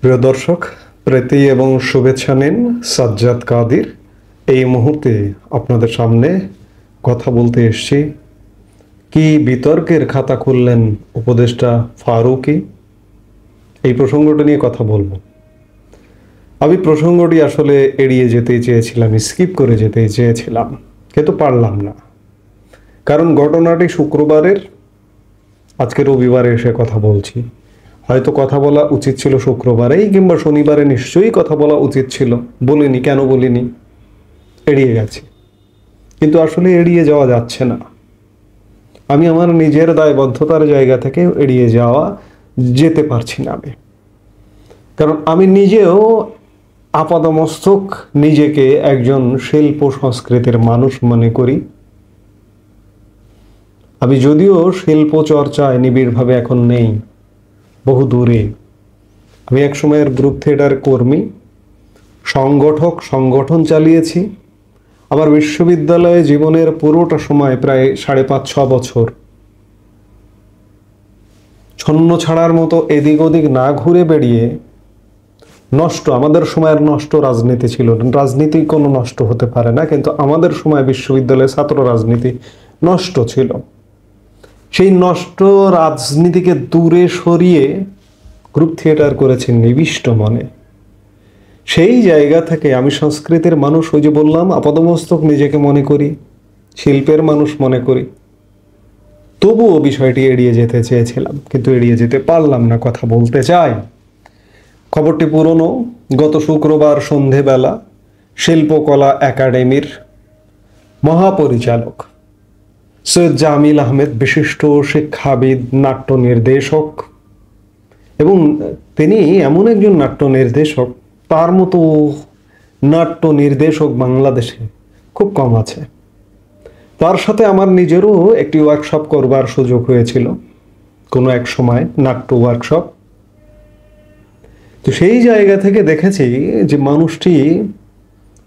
প্রিয় দর্শক, প্রীতি এবং শুভেচ্ছা নিন সাজ্জাদ কাদির। এই মুহূর্তে আপনাদের সামনে কথা বলতে এসেছি। কি বিতর্কের খাতা খুললেন উপদেষ্টা ফারুকী, এই প্রসঙ্গটা নিয়ে কথা বলবো। আমি প্রসঙ্গটি আসলে এড়িয়ে যেতে চেয়েছিলাম, স্কিপ করে যেতে চেয়েছিলাম, কিন্তু পারলাম না। কারণ ঘটনাটি শুক্রবারের, আজকে রবিবারে এসে কথা বলছি। হয়তো কথা বলা উচিত ছিল শুক্রবারেই কিংবা শনিবারে, নিশ্চয়ই কথা বলা উচিত ছিল। বলিনি, কেন বলিনি, এড়িয়ে গেছি। কিন্তু আসলে এড়িয়ে যাওয়া যাচ্ছে না। আমি আমার নিজের দায়বদ্ধতার জায়গা থেকে এড়িয়ে যেতে পারছি না আমি। কারণ আমি নিজেও আপাদমস্তক নিজেকে একজন শিল্প সংস্কৃতির মানুষ মনে করি। আমি যদিও শিল্প চর্চায় নিবিড়ভাবে এখন নেই, বহু দূরে। আমি এক সময়ের গ্রুপ থিয়েটার কর্মী, সংগঠন চালিয়েছি। আমার বিশ্ববিদ্যালয়ে জীবনের পুরোটা সময়, প্রায় 5.5-6 বছর, ছন্ন ছাড়ার মতো এদিক ওদিক না ঘুরে বেড়িয়ে আমাদের সময়ের নষ্ট রাজনীতি ছিল। রাজনীতি কোনো নষ্ট হতে পারে না, কিন্তু আমাদের সময় বিশ্ববিদ্যালয়ে ছাত্র রাজনীতি নষ্ট ছিল। সেই নষ্ট রাজনীতিকে দূরে সরিয়ে গ্রুপ থিয়েটার করেছি নিবিষ্ট মনে। সেই জায়গা থেকে আমি সংস্কৃতির মানুষ, ওই যে বললাম, আপাদমস্তক নিজেকে মনে করি, শিল্পের মানুষ মনে করি। তবুও বিষয়টি এড়িয়ে যেতে চেয়েছিলাম, কিন্তু এড়িয়ে যেতে পারলাম না। কথা বলতে চাই। খবরটি পুরনো। গত শুক্রবার সন্ধেবেলা শিল্পকলা একাডেমির মহাপরিচালক সৈয়দ জামিল আহমেদ, বিশিষ্ট শিক্ষাবিদ, নাট্য নির্দেশক, এবং তিনি এমন একজন নাট্য নির্দেশক, তার মতো নাট্য নির্দেশক বাংলাদেশে খুব কম আছে। তার সাথে আমার নিজেরও একটি ওয়ার্কশপ করবার সুযোগ হয়েছিল কোনো এক সময়, নাট্য ওয়ার্কশপ। তো সেই জায়গা থেকে দেখেছি যে মানুষটি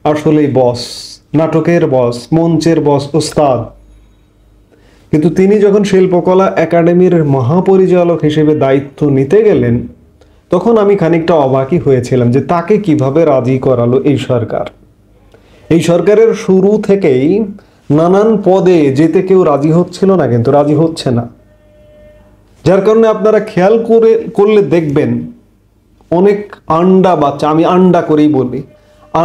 আসলেই বস, নাটকের বস, মঞ্চের বস, ওস্তাদ। কিন্তু তিনি যখন শিল্পকলা একাডেমির মহাপরিচালক হিসেবে দায়িত্ব নিতে গেলেন, তখন আমি খানিকটা অবাকই হয়েছিলাম যে তাকে কিভাবে রাজি করালো এই সরকার। এই সরকারের শুরু থেকেই নানান পদে যেতে কেউ রাজি হচ্ছিল না, কিন্তু রাজি হচ্ছে না। যার কারণে আপনারা খেয়াল করলে দেখবেন অনেক আন্ডা বাচ্চা, আমি আন্ডা করেই বলি,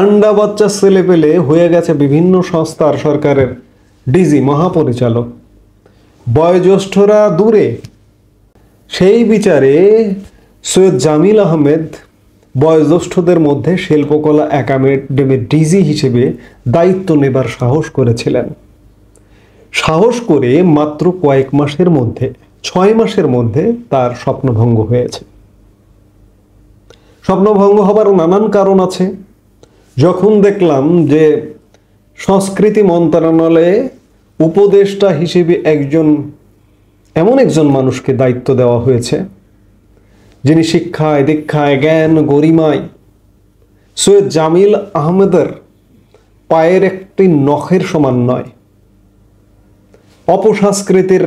আন্ডা বাচ্চা ছেলে পেলে হয়ে গেছে বিভিন্ন সংস্থার, সরকারের ডিজি, মহাপরিচালক। বয়োজ্যেষ্ঠরা দূরে। সেই বিচারে সৈয়দ জামিল আহমেদ বয়োজ্যেষ্ঠদের মধ্যে শিল্পকলা একাডেমির ডিজি হিসেবে দায়িত্ব নেবার সাহস করেছিলেন। সাহস করে মাত্র কয়েক মাসের মধ্যে, 6 মাসের মধ্যে তার স্বপ্নভঙ্গ হয়েছে। স্বপ্নভঙ্গ হবার নানান কারণ আছে। যখন দেখলাম যে সংস্কৃতি মন্ত্রণালয়ে উপদেষ্টা হিসেবে এমন একজন মানুষকে দায়িত্ব দেওয়া হয়েছে, যিনি শিক্ষায়, দীক্ষায়, জ্ঞান, গরিমায় সৈয়দ জামিল আহমেদের পায়ের একটি নখের সমান নয়, অপসংস্কৃতির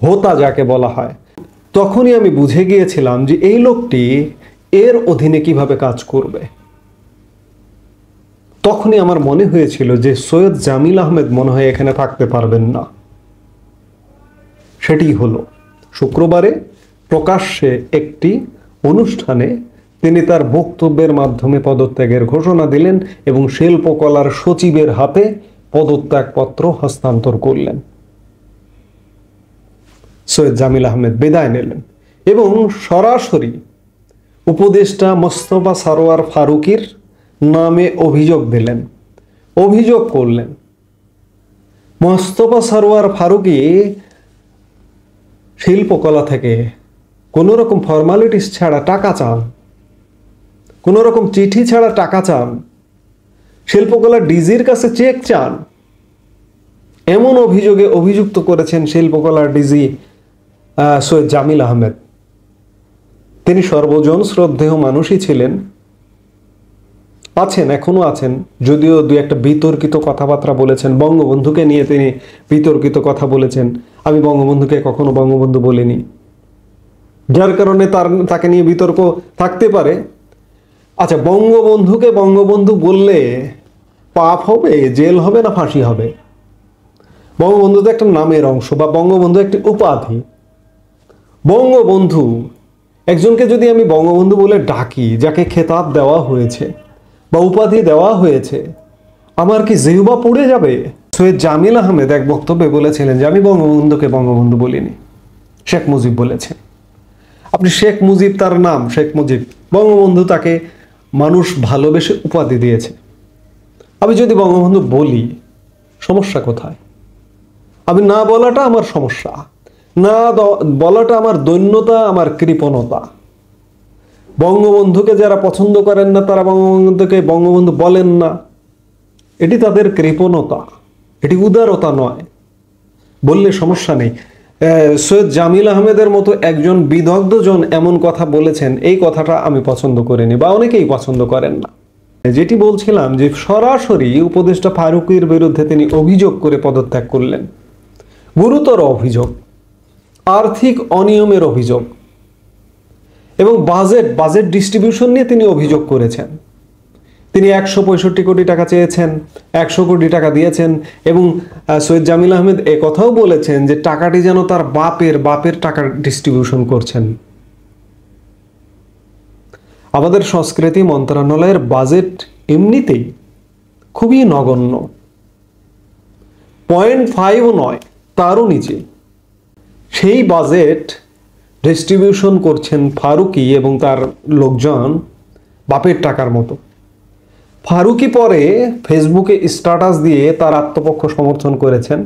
হোতা যাকে বলা হয়, তখনই আমি বুঝে গিয়েছিলাম যে এই লোকটি এর অধীনে কিভাবে কাজ করবে। তখনই আমার মনে হয়েছিল যে সৈয়দ জামিল আহমেদ মনে হয় এখানে থাকতে পারবেন না। সেটি হলো শুক্রবারে প্রকাশ্যে একটি অনুষ্ঠানে তিনি তার বক্তব্যের মাধ্যমে পদত্যাগের ঘোষণা দিলেন এবং শিল্পকলার সচিবের হাতে পদত্যাগপত্র হস্তান্তর করলেন। সৈয়দ জামিল আহমেদ বিদায় নিলেন এবং সরাসরি উপদেষ্টা মোস্তফা সরোয়ার ফারুকীর নামে অভিযোগ করলেন। মোস্তফা সরোয়ার ফারুকী শিল্পকলা থেকে কোনো রকম ফর্মালিটিস ছাড়া টাকা চান, কোনো রকম চিঠি ছাড়া টাকা চান, শিল্পকলা ডিজির কাছে চেক চান, এমন অভিযোগে অভিযুক্ত করেছেন শিল্পকলার ডিজি সৈয়দ জামিল আহমেদ। তিনি সর্বজন শ্রদ্ধেয় মানুষই ছিলেন, আছেন, এখনো আছেন। যদিও দুই একটা বিতর্কিত কথাবার্তা বলেছেন, বঙ্গবন্ধুকে নিয়ে তিনি বিতর্কিত কথা বলেছেন। আমি বঙ্গবন্ধুকে কখনো বঙ্গবন্ধু বলিনি, যার কারণে তাকে নিয়ে বিতর্ক থাকতে পারে। আচ্ছা, বঙ্গবন্ধুকে বঙ্গবন্ধু বললে পাপ হবে, জেল হবে, না ফাঁসি হবে? বঙ্গবন্ধু তো একটা নামের অংশ, বা বঙ্গবন্ধু একটি উপাধি। বঙ্গবন্ধু একজনকে যদি আমি বঙ্গবন্ধু বলে ডাকি, যাকে খেতাব দেওয়া হয়েছে বা উপাধি দেওয়া হয়েছে, আমার কি জিহ্বা পুড়ে যাবে? সৈয়দ জামিল আহমেদ এক বক্তব্যে বলেছিলেন যে আমি বঙ্গবন্ধুকে বঙ্গবন্ধু বলিনি, শেখ মুজিব বলেছেন। আপনি শেখ মুজিব, তার নাম শেখ মুজিব, বঙ্গবন্ধু তাকে মানুষ ভালোবেসে উপাধি দিয়েছে। আমি যদি বঙ্গবন্ধু বলি, সমস্যা কোথায়? আমি না বলাটা আমার সমস্যা, না বলাটা আমার দৈন্যতা, আমার কৃপণতা। বঙ্গবন্ধুকে যারা পছন্দ করেন না, তারা বঙ্গবন্ধুকে বঙ্গবন্ধু বলেন না, এটি তাদের কৃপণতা, এটি উদারতা নয়। বললে সমস্যা নেই। সৈয়দ জামিল আহমেদের মতো একজন বিদগ্ধজন এমন কথা বলেছেন, এই কথাটা আমি পছন্দ করিনি, বা অনেকেই পছন্দ করেন না। যেটি বলছিলাম যে সরাসরি উপদেষ্টা ফারুকীর বিরুদ্ধে তিনি অভিযোগ করে পদত্যাগ করলেন। গুরুতর অভিযোগ, আর্থিক অনিয়মের অভিযোগ, এবং বাজেট ডিস্ট্রিবিউশন নিয়ে তিনি অভিযোগ করেছেন। তিনি 165 কোটি টাকা চেয়েছেন, 100 কোটি টাকা দিয়েছেন, এবং সৈয়দ জামিল আহমেদ কথাও বলেছেন যে টাকাটি যেন তার বাপের টাকা ডিস্ট্রিবিউশন করছেন। আমাদের সংস্কৃতি মন্ত্রণালয়ের বাজেট এমনিতেই খুবই নগণ্য, 0.5 নয়, তারও নিচে। সেই বাজেট ডিস্ট্রিবিউশন করছেন ফারুকী এবং তার লোকজন বাপের টাকার মতো। ফারুকী পরে ফেসবুকে স্ট্যাটাস দিয়ে তার আত্মপক্ষ সমর্থন করেছেন,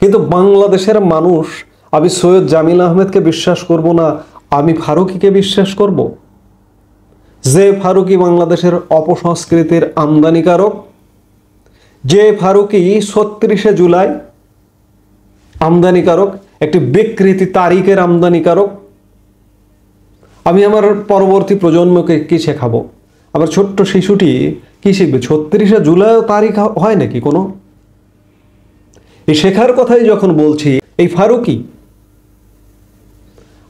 কিন্তু বাংলাদেশের মানুষ, আমি সৈয়দ জামিল আহমেদকে বিশ্বাস করব না, আমি ফারুকীকে বিশ্বাস করব? যে ফারুকী বাংলাদেশের অপসংস্কৃতির আমদানিকারক, যে ফারুকী 36শে জুলাই আমদানিকারক, একটি বিকৃতি তারিখের আমদানিকারক। আমি আমার পরবর্তী প্রজন্মকে কি শেখাবো? আমার ছোট্ট শিশুটি কি শিখবে? 36শে জুলাই তারিখ হয় নাকি কোনো? এই শেখার কথাই যখন বলছি, এই ফারুকী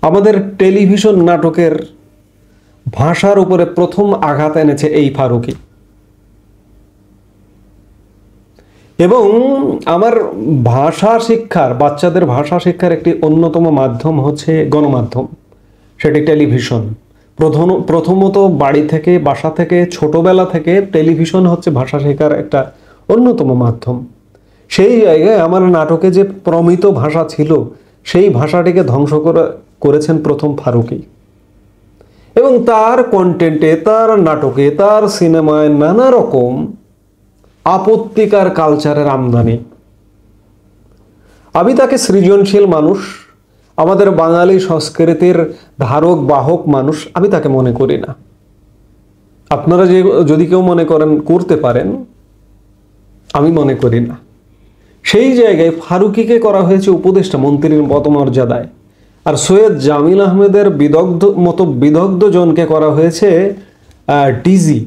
আমাদের টেলিভিশন নাটকের ভাষার উপরে প্রথম আঘাত এনেছে, এই ফারুকী। এবং আমার ভাষা শিক্ষার, বাচ্চাদের ভাষা শিক্ষার একটি অন্যতম মাধ্যম হচ্ছে গণমাধ্যম, সেটি টেলিভিশন। প্রথমত বাড়ি থেকে, বাসা থেকে, ছোটবেলা থেকে টেলিভিশন হচ্ছে ভাষা শেখার একটা অন্যতম মাধ্যম। সেই জায়গায় আমার নাটকে যে প্রমিত ভাষা ছিল, সেই ভাষাটিকে ধ্বংস করেছেন প্রথম ফারুকী। এবং তার কন্টেন্টে, তার নাটকে, তার সিনেমায় নানা রকম আপত্তিকর কালচারের আমদানি। আমি তাকে সৃজনশীল মানুষ, আমাদের বাঙালি সংস্কৃতির ধারক বাহক মানুষ আমি তাকে মনে করি না। আপনারা যদি কেউ মনে করেন, করতে পারেন, আমি মনে করি না। সেই জায়গায় ফারুকীকে করা হয়েছে উপদেষ্টা মন্ত্রীর পদমর্যাদায়, আর সৈয়দ জামিল আহমেদের বিদগ্ধ জনকে করা হয়েছে ডিজি,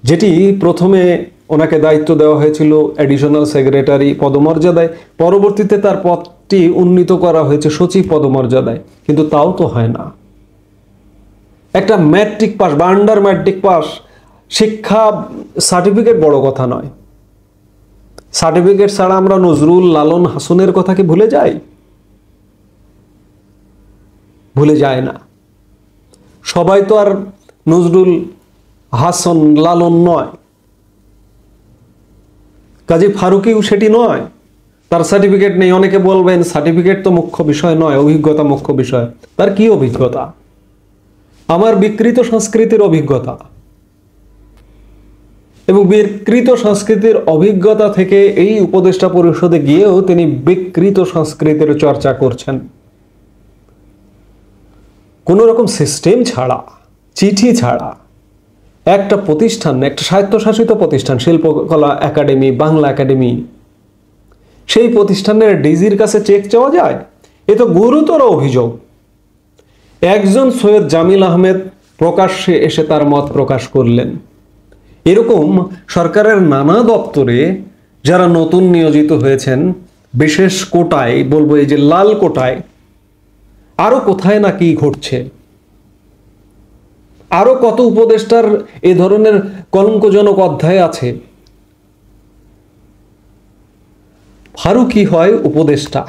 যেটি প্রথমে ওনাকে দায়িত্ব দেওয়া হয়েছিল অ্যাডিশনাল সেক্রেটারি পদমর্যাদায়, পরবর্তীতে তার পদটি উন্নীত করা হয়েছে সচিব পদমর্যাদায়। কিন্তু তাও তো হয় না। একটা ম্যাট্রিক পাস বা আন্ডার ম্যাট্রিক পাস শিক্ষা সার্টিফিকেট বড় কথা নয়। সার্টিফিকেট ছাড়া আমরা নজরুল, লালন, হাসনের কথা কি ভুলে যাই? ভুলে যায় না। সবাই তো আর নজরুল, হাসন, লালন নয়। কাজী ফারুকীও সেটি নয়, তার সার্টিফিকেট নেই। অনেকে বলবেন সার্টিফিকেট তো মুখ্য বিষয় নয়, অভিজ্ঞতা মুখ্য বিষয়। তার কি অভিজ্ঞতা? আমার বিকৃত সংস্কৃতির অভিজ্ঞতা, এবং বিকৃত সংস্কৃতির অভিজ্ঞতা থেকে এই উপদেষ্টা পরিষদে গিয়েও তিনি বিকৃত সংস্কৃতির চর্চা করছেন। কোন রকম সিস্টেম ছাড়া, চিঠি ছাড়া একটা প্রতিষ্ঠান, একটা স্বায়ত্তশাসিত প্রতিষ্ঠান, শিল্পকলা একাডেমি, বাংলা একাডেমি, সেই প্রতিষ্ঠানের ডিজির কাছে চেক চাওয়া যায়? এ তো গুরুতর অভিযোগ। একজন সৈয়দ জামিল আহমেদ প্রকাশ্যে এসে তার মত প্রকাশ করলেন। এরকম সরকারের নানা দপ্তরে যারা নতুন নিয়োজিত হয়েছেন, বিশেষ কোটায়, বলবো এই যে লাল কোটায়, আরো কোথায় না কি ঘটছে। আরো কত উপদেষ্টার এ ধরনের কলঙ্কজনক অধ্যায় আছে। ফারুকী হয় উপদেষ্টা।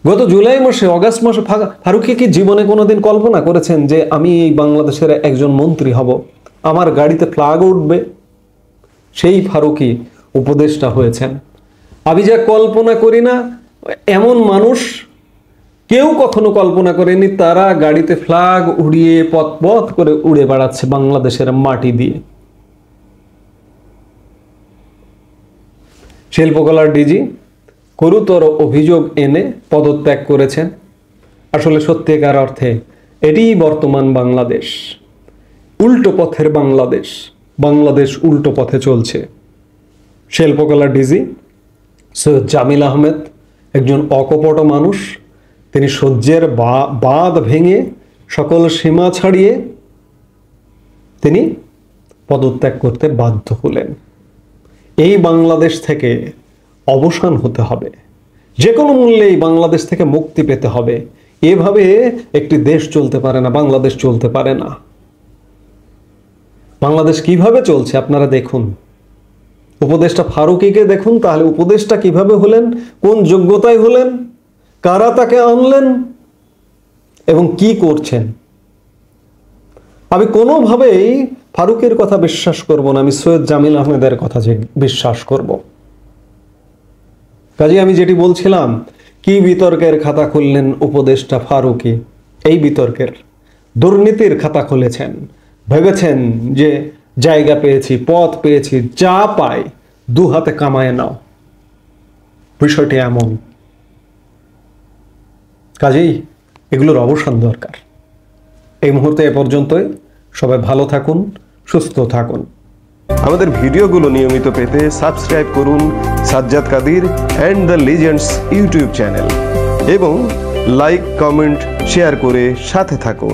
গত জুলাই মাসে, অগাস্ট মাসে ফারুকী কি জীবনে কোনোদিন কল্পনা করেছেন যে আমি এই বাংলাদেশের একজন মন্ত্রী হব, আমার গাড়িতে ফ্ল্যাগ উঠবে? সেই ফারুকী উপদেষ্টা হয়েছেন। আমি যা কল্পনা করি না, এমন মানুষ কেউ কখনো কল্পনা করেনি তারা গাড়িতে ফ্ল্যাগ উড়িয়ে পথ পথ করে উড়ে বেড়াচ্ছে বাংলাদেশের মাটি দিয়ে। শিল্পকলার ডিজি গুরুতর অভিযোগ এনে পদত্যাগ করেছেন। আসলে সত্যিকার অর্থে এটিই বর্তমান বাংলাদেশ, উল্টো পথের বাংলাদেশ। বাংলাদেশ উল্টো পথে চলছে। শিল্পকলার ডিজি সৈয়দ জামিল আহমেদ একজন অকপট মানুষ। তিনি সহ্যের বাঁধ ভেঙে সকল সীমা ছাড়িয়ে তিনি পদত্যাগ করতে বাধ্য হলেন। এই বাংলাদেশ থেকে অবসান হতে হবে, যে কোনো মূল্যেই বাংলাদেশ থেকে মুক্তি পেতে হবে। এভাবে একটি দেশ চলতে পারে না, বাংলাদেশ চলতে পারে না। বাংলাদেশ কিভাবে চলছে আপনারা দেখুন। উপদেষ্টা ফারুকীকে দেখুন, তাহলে উপদেষ্টা কিভাবে হলেন, কোন যোগ্যতায় হলেন, কারা তাকে আনলেন এবং কি করছেন। আমি কোনোভাবেই ফারুকের কথা বিশ্বাস করব না, আমি সৈয়দ জামিল আহমেদের কথা বিশ্বাস করব। কাজে আমি যেটি বলছিলাম, কি বিতর্কের খাতা খুললেন উপদেষ্টা ফারুকী। এই বিতর্কের দুর্নীতির খাতা খুলেছেন। ভেবেছেন যে জায়গা পেয়েছি, পথ পেয়েছি, যা পাই দু হাতে কামায় নাও। বিষয়টি এমন। কাজেই এগুলোর অবসান দরকার। এই মুহূর্তে এ পর্যন্তই। সবাই ভালো থাকুন, সুস্থ থাকুন। আমাদের ভিডিওগুলো নিয়মিত পেতে সাবস্ক্রাইব করুন Sajjad Kadir and the legends YouTube channel এবং লাইক, কমেন্ট, শেয়ার করে সাথে থাকুন।